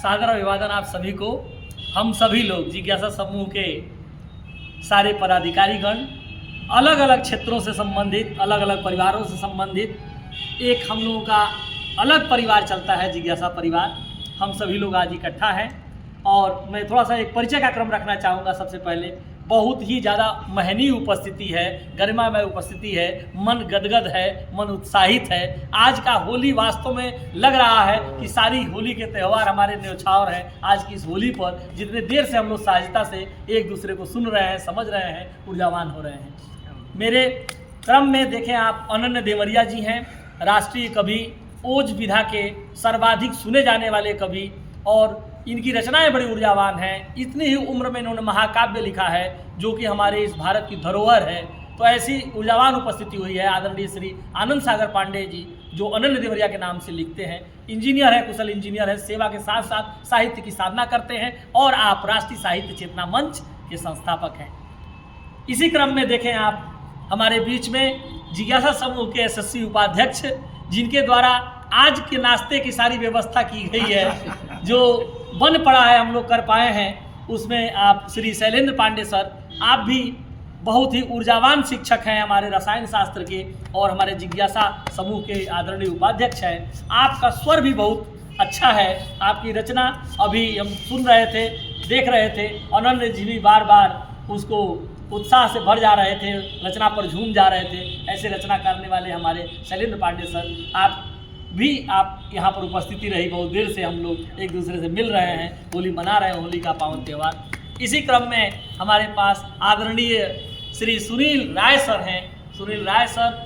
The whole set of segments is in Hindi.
सादर अभिवादन आप सभी को। हम सभी लोग जिज्ञासा समूह के सारे पदाधिकारीगण अलग अलग क्षेत्रों से संबंधित, अलग अलग परिवारों से संबंधित एक हम लोगों का अलग परिवार चलता है, जिज्ञासा परिवार। हम सभी लोग आज इकट्ठा हैं और मैं थोड़ा सा एक परिचय का क्रम रखना चाहूँगा। सबसे पहले बहुत ही ज़्यादा महनीय उपस्थिति है, गरिमामय उपस्थिति है, मन गदगद है, मन उत्साहित है। आज का होली वास्तव में लग रहा है कि सारी होली के त्यौहार हमारे न्यौछावर हैं। आज की इस होली पर जितने देर से हम लोग सहजता से एक दूसरे को सुन रहे हैं, समझ रहे हैं, ऊर्जावान हो रहे हैं। मेरे क्रम में देखें आप, अनन्य देवरिया जी हैं, राष्ट्रीय कवि, ओज विधा के सर्वाधिक सुने जाने वाले कवि और इनकी रचनाएं बड़ी ऊर्जावान हैं। इतनी ही उम्र में इन्होंने महाकाव्य लिखा है जो कि हमारे इस भारत की धरोहर है। तो ऐसी ऊर्जावान उपस्थिति हुई है आदरणीय श्री आनंद सागर पांडे जी, जो अनन्य देवरिया के नाम से लिखते हैं। इंजीनियर हैं, कुशल इंजीनियर हैं, सेवा के साथ साथ साहित्य की साधना करते हैं और आप राष्ट्रीय साहित्य चेतना मंच के संस्थापक हैं। इसी क्रम में देखें आप, हमारे बीच में जिज्ञासा समूह के यशस्वी उपाध्यक्ष, जिनके द्वारा आज के नाश्ते की सारी व्यवस्था की गई है, जो बन पड़ा है हम लोग कर पाए हैं, उसमें आप श्री शैलेंद्र पांडे सर, आप भी बहुत ही ऊर्जावान शिक्षक हैं हमारे रसायन शास्त्र के और हमारे जिज्ञासा समूह के आदरणीय उपाध्यक्ष हैं। आपका स्वर भी बहुत अच्छा है, आपकी रचना अभी हम सुन रहे थे, देख रहे थे, अनन्य जी भी बार बार उसको उत्साह से भर जा रहे थे, रचना पर झूम जा रहे थे। ऐसे रचना करने वाले हमारे शैलेंद्र पांडे सर, आप यहाँ पर उपस्थिति रही। बहुत देर से हम लोग एक दूसरे से मिल रहे हैं, होली मना रहे हैं, होली का पावन त्यौहार। इसी क्रम में हमारे पास आदरणीय श्री सुनील राय सर हैं। सुनील राय सर,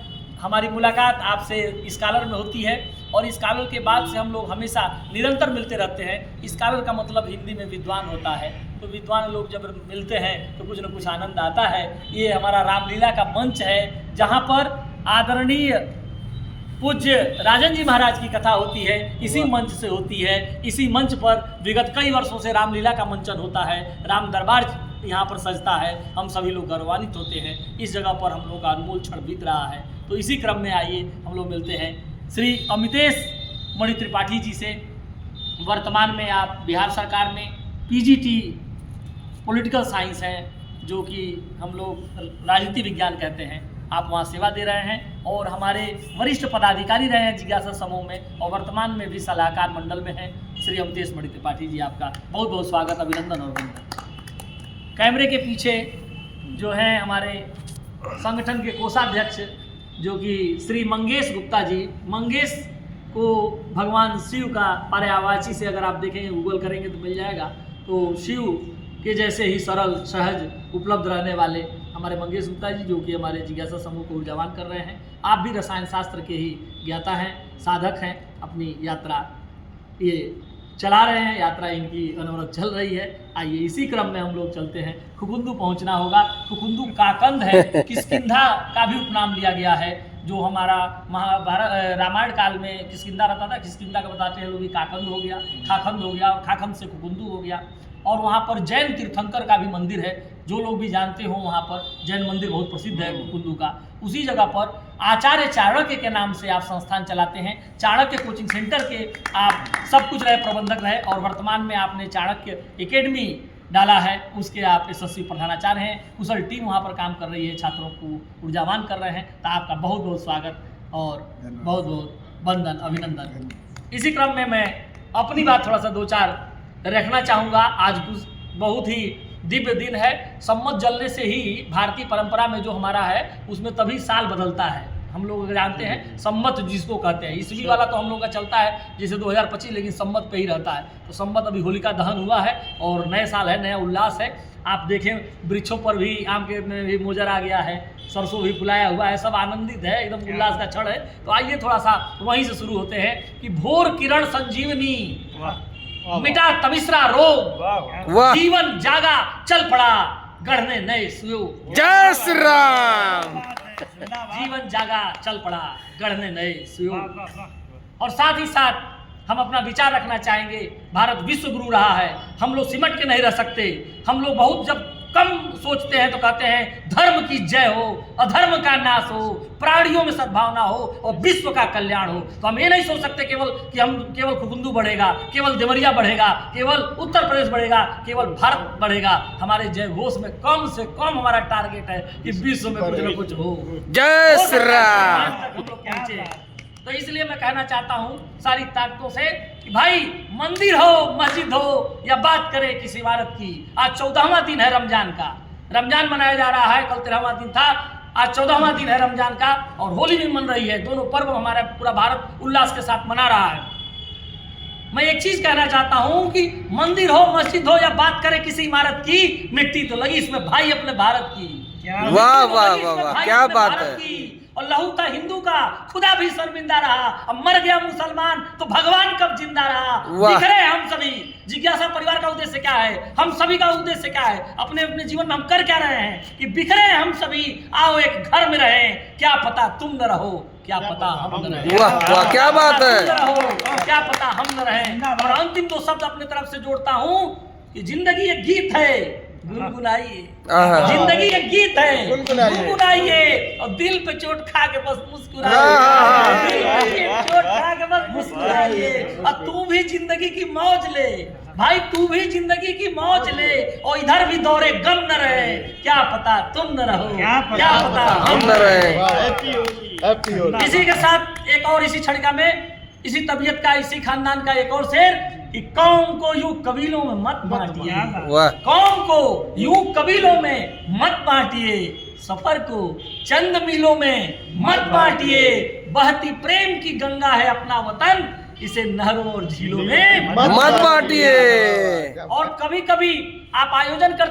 हमारी मुलाकात आपसे स्कॉलर में होती है और स्कॉलर के बाद से हम लोग हमेशा निरंतर मिलते रहते हैं। स्कॉलर का मतलब हिंदी में विद्वान होता है, तो विद्वान लोग जब मिलते हैं तो कुछ न कुछ आनंद आता है। ये हमारा रामलीला का मंच है, जहाँ पर आदरणीय पूज्य राजन जी महाराज की कथा होती है, इसी मंच से होती है। इसी मंच पर विगत कई वर्षों से रामलीला का मंचन होता है, राम दरबार यहाँ पर सजता है। हम सभी लोग गौरवान्वित होते हैं, इस जगह पर हम लोग का अनमोल क्षण बीत रहा है। तो इसी क्रम में आइए हम लोग मिलते हैं श्री अमितेश मणि त्रिपाठी जी से। वर्तमान में आप बिहार सरकार में पीजीटी पॉलिटिकल साइंस है, जो कि हम लोग राजनीति विज्ञान कहते हैं, आप वहाँ सेवा दे रहे हैं और हमारे वरिष्ठ पदाधिकारी रहे हैं जिज्ञासा समूह में और वर्तमान में भी सलाहकार मंडल में हैं। श्री अमितेश मणि त्रिपाठी जी, आपका बहुत बहुत स्वागत, अभिनंदन और वंदन। कैमरे के पीछे जो हैं हमारे संगठन के कोषाध्यक्ष, जो कि श्री मंगेश गुप्ता जी। मंगेश को भगवान शिव का पर्यायवाची से अगर आप देखेंगे, गूगल करेंगे तो मिल जाएगा, तो शिव के जैसे ही सरल सहज उपलब्ध रहने वाले हमारे मंगेश गुप्ता जी, जो कि हमारे जिज्ञासा समूह को ऊर्जावान कर रहे हैं। आप भी रसायन शास्त्र के ही ज्ञाता हैं, साधक हैं, अपनी यात्रा ये चला रहे हैं, यात्रा इनकी अनवरत चल रही है। आइए इसी क्रम में हम लोग चलते हैं, खुकुंदू पहुंचना होगा। खुकुंदू काकंद है, किष्किंधा का भी उपनाम लिया गया है, जो हमारा महाभारत रामायण काल में किष्किंधा रहता था। किष्किंधा का बताते हैं लोग काकंद हो गया, खाखंद हो गया, खाखंद से खुकुंदू हो गया। और वहाँ पर जैन तीर्थंकर का भी मंदिर है, जो लोग भी जानते हो वहाँ पर जैन मंदिर बहुत प्रसिद्ध है खुकुंदू का। उसी जगह पर आचार्य चाणक्य के नाम से आप संस्थान चलाते हैं, चाणक्य कोचिंग सेंटर के आप सब कुछ रहे, प्रबंधक रहे और वर्तमान में आपने चाणक्य एकेडमी डाला है, उसके आप यशस्वी प्रधानाचार्य हैं। कुशल टीम वहाँ पर काम कर रही है, छात्रों को ऊर्जावान कर रहे हैं। तो आपका बहुत बहुत स्वागत और बहुत बहुत वंदन, अभिनंदन। इसी क्रम में मैं अपनी बात थोड़ा सा दो चार रखना चाहूँगा। आज कुछ बहुत ही दिव्य दिन है। सम्मत जलने से ही भारतीय परंपरा में जो हमारा है, उसमें तभी साल बदलता है। हम लोग जानते हैं सम्मत जिसको कहते हैं, ईस्वी वाला तो हम लोग का चलता है जैसे 2025, लेकिन सम्मत पे ही रहता है। तो सम्मत अभी होलिका दहन हुआ है और नए साल है, नया उल्लास है। आप देखें वृक्षों पर भी आम के में भी मोजर आ गया है, सरसों भी फुलाया हुआ है, सब आनंदित है, एकदम उल्लास का क्षण है। तो आइए थोड़ा सा वहीं से शुरू होते हैं कि भोर किरण संजीवनी, मिटा तमिश्रा रोग, जीवन जागा चल पड़ा गढ़ने नए सुयोग। जय श्री राम। जीवन जागा चल पड़ा गढ़ने नए सुयोग। और साथ ही साथ हम अपना विचार रखना चाहेंगे, भारत विश्व गुरु रहा है, हम लोग सिमट के नहीं रह सकते। हम लोग बहुत जब कम सोचते हैं तो कहते हैं धर्म की जय हो, अधर्म का नाश हो, प्राणियों में सद्भावना हो और विश्व का कल्याण हो। तो हम ये नहीं सोच सकते केवल कि हम केवल खुकुंदू बढ़ेगा, केवल देवरिया बढ़ेगा, केवल उत्तर प्रदेश बढ़ेगा, केवल भारत बढ़ेगा। हमारे जय घोष में कम से कम हमारा टारगेट है कि विश्व में कुछ न कुछ हो। जय श्री राम। हम लोग पहुंचे। तो इसलिए मैं कहना चाहता हूं सारी ताकतों से कि भाई मंदिर हो, मस्जिद हो, या बात करें किसी इमारत की। आज 14वां दिन है रमजान का, रमजान मनाया जा रहा है, कल 13वां दिन था, आज 14वां दिन है रमजान का और होली भी मन रही है। दोनों पर्व हमारा पूरा भारत उल्लास के साथ मना रहा है। मैं एक चीज कहना चाहता हूं कि मंदिर हो, मस्जिद हो, या बात करें किसी इमारत की, मिट्टी तो लगी इसमें भाई अपने भारत की। वाह वाह वाह वाह, क्या बात है। और लहू था हिंदू का, खुदा भी शर्मिंदा रहा। अब मर गया मुसलमान तो भगवान कब जिंदा रहा। दिख रहे हैं हम सभी। जिज्ञासा परिवार का उद्देश्य क्या है, हम सभी का उद्देश्य क्या है, अपने अपने जीवन में हम कर क्या रहे हैं कि बिखरे हैं हम सभी। आओ एक घर में रहें, क्या पता तुम न रहो, क्या पता हम न रहें। वाह वाह, क्या बात है। क्या पता हम न रहें। और अंतिम दो शब्द अपने तरफ से जोड़ता हूं कि जिंदगी एक गीत है, गुनगुनाइए। जिंदगी एक गीत है, गुनगुनाइए। और दिल पे चोट खा के बस मुस्कुराइए, दिल पे चोट खा के बस मुस्कुराइए। और तू भी जिंदगी की मौज ले भाई, तू भी जिंदगी की मौज ले। और इधर भी दौरे गम न रहे, क्या पता तुम न रहो, क्या पता हम न रहे। इसी के साथ एक और इसी छड़िका में, इसी तबीयत का, इसी खानदान का एक और शेर कि कौम को यूं कबीलों में मत बांटिए, कौम को यूं कबीलों में मत बांटिए, सफर को चंद मीलों में मत बांटिए। बहती प्रेम की गंगा है अपना वतन, इसे नहरों और झीलों में मत बांटिए। और कभी कभी आप आयोजन करते